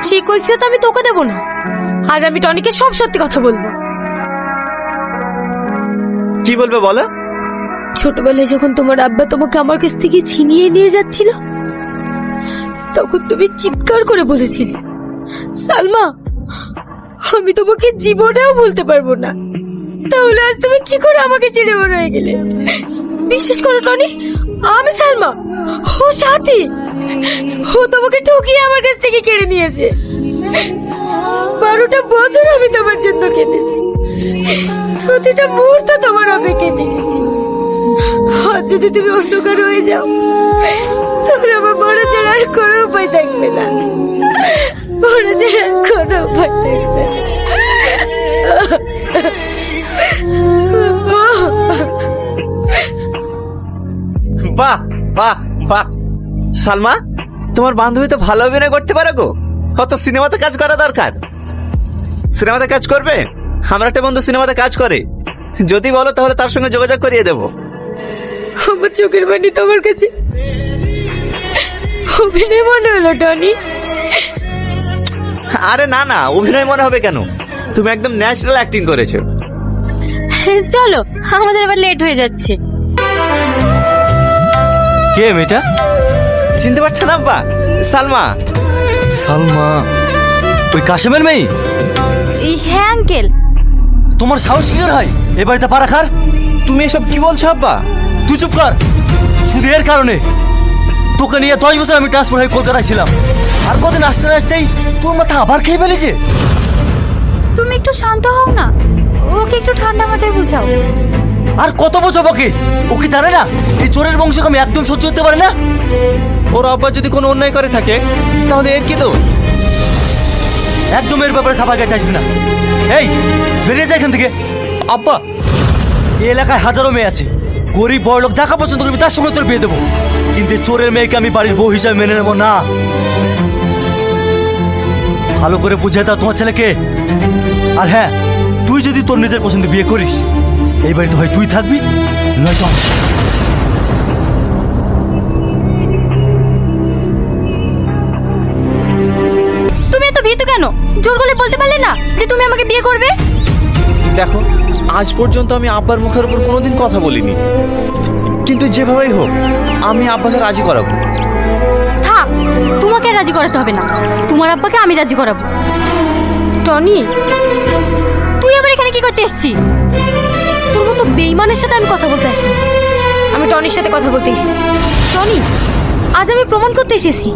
সেই কৈফিয়ত আমি তোকে দেবো না। আজ আমি টনিকে সব সত্যি কথা বলবো। কি বলবে বলো? ছোটবেলায় যখন তোমার আব্বা তোমাকে আমার কাছ থেকে ছিনিয়ে নিয়ে যাচ্ছিল, তখন তুমি চিৎকার করে বলেছিলে, সালমা আমি তোমাকে জীবনেও ভুলতে পারবো না। তাহলে আজ তুমি কি করে আমাকে ছেড়ে বড় হয়ে গেলে? বিশ্বাস করো টনি, আমি সালমা, ও সাথী, ও তোমাকে ঠকিয়ে আমার কাছ থেকে কেড়ে নিয়েছে। 12টা বছর আমি তোমার জন্য কেঁদেছি, প্রতিটা মুহূর্ত তোমার অপেক্ষা দেখেছি। আজ যদি তুমি অন্ধকার হয়ে যাও, তাহলে আমার বড় ছাড়া আর কোনো উপায় থাকবে না, বড় ছাড়া আর কোনো উপায় থাকবে না। বাহ বাহ বাহ, সালমা তোমার বান্ধবী তো ভালো অভিনয় করতে পারে গো। কত সিনেমাতে কাজ করা দরকার। সিনেমাতে কাজ করবে? আমার একটা বন্ধু সিনেমাতে কাজ করে, যদি বলো তাহলে তার সঙ্গে যোগাযোগ করিয়ে দেবো। আমার চোখের পানি তোমার কাছে অভিনয় মনে হলো টনি? আরে না না, অভিনয় মনে হবে কেন, তুমি একদম ন্যাচারাল অ্যাক্টিং করেছো। চলো, আমাদের এবার লেট হয়ে যাচ্ছে। কে মেয়েটা? চিনতে পারছো না আব্বা? সালমা। সালমা ওই কাশেমের মেয়ে? হ্যাঁ আঙ্কেল। তোমার সাহস কি করে হয় এ বাড়িতে পা রাখার? তুমি এসব কি বলছো আব্বা? তুই চুপ কর। শুধু এর কারণে তোকে নিয়ে 10 বছর আমি ট্রান্সফার হয়ে কলকাতায় ছিলাম, আর কদিন আসতে না আসতেই তোর মাথা আবার খেয়ে ফেলেছে। তুমি একটু শান্ত হও না, ওকে একটু ঠান্ডা মাথায় বুঝাও। আর কত বোঝাবো ওকে? ও কি জানে না এই চোরের বংশকে আমি একদম সহ্য করতে পারি না? ওর আব্বা যদি কোনো অন্যায় করে থাকে তাহলে এর কি দোষ? একদম এর ব্যাপারে সাফাই গাইতে আসবি না। এই বেরিয়ে যা এখান থেকে। আব্বা, এই এলাকায় হাজারো মেয়ে আছে, গরিব বড় লোক যাকে পছন্দ করবি তার সঙ্গে তোর বিয়ে দেবো, কিন্তু এই চোরের মেয়েকে আমি বাড়ির বউ হিসাবে মেনে নেবো না। ভালো করে বুঝে দাও তোমার ছেলেকে। আর হ্যাঁ, তুই যদি তোর নিজের পছন্দ বিয়ে করিস, এই বাড়িতে হয় তুই থাকবি নয়তো আমি। তুমি এত ভীতু কেন? জোর গলায় বলতে পারলে না যে তুমি আমাকে বিয়ে করবে? দেখো আজ পর্যন্ত আমি আব্বার মুখের উপর কোনোদিন কথা বলিনি, কিন্তু যেভাবেই হোক আমি আব্বাকে রাজি করাবো। থাক, তোমাকে আর রাজি করাতে হবে না, তোমার আব্বাকে আমি রাজি করাবো। টনি, তুই আবার এখানে কি করতে এসেছিস? তোর মতো বেইমানের সাথে আমি কথা বলতে আসিনি, আমি টনির সাথে কথা বলতে এসেছি। টনি, আজ আমি প্রমাণ করতে এসেছি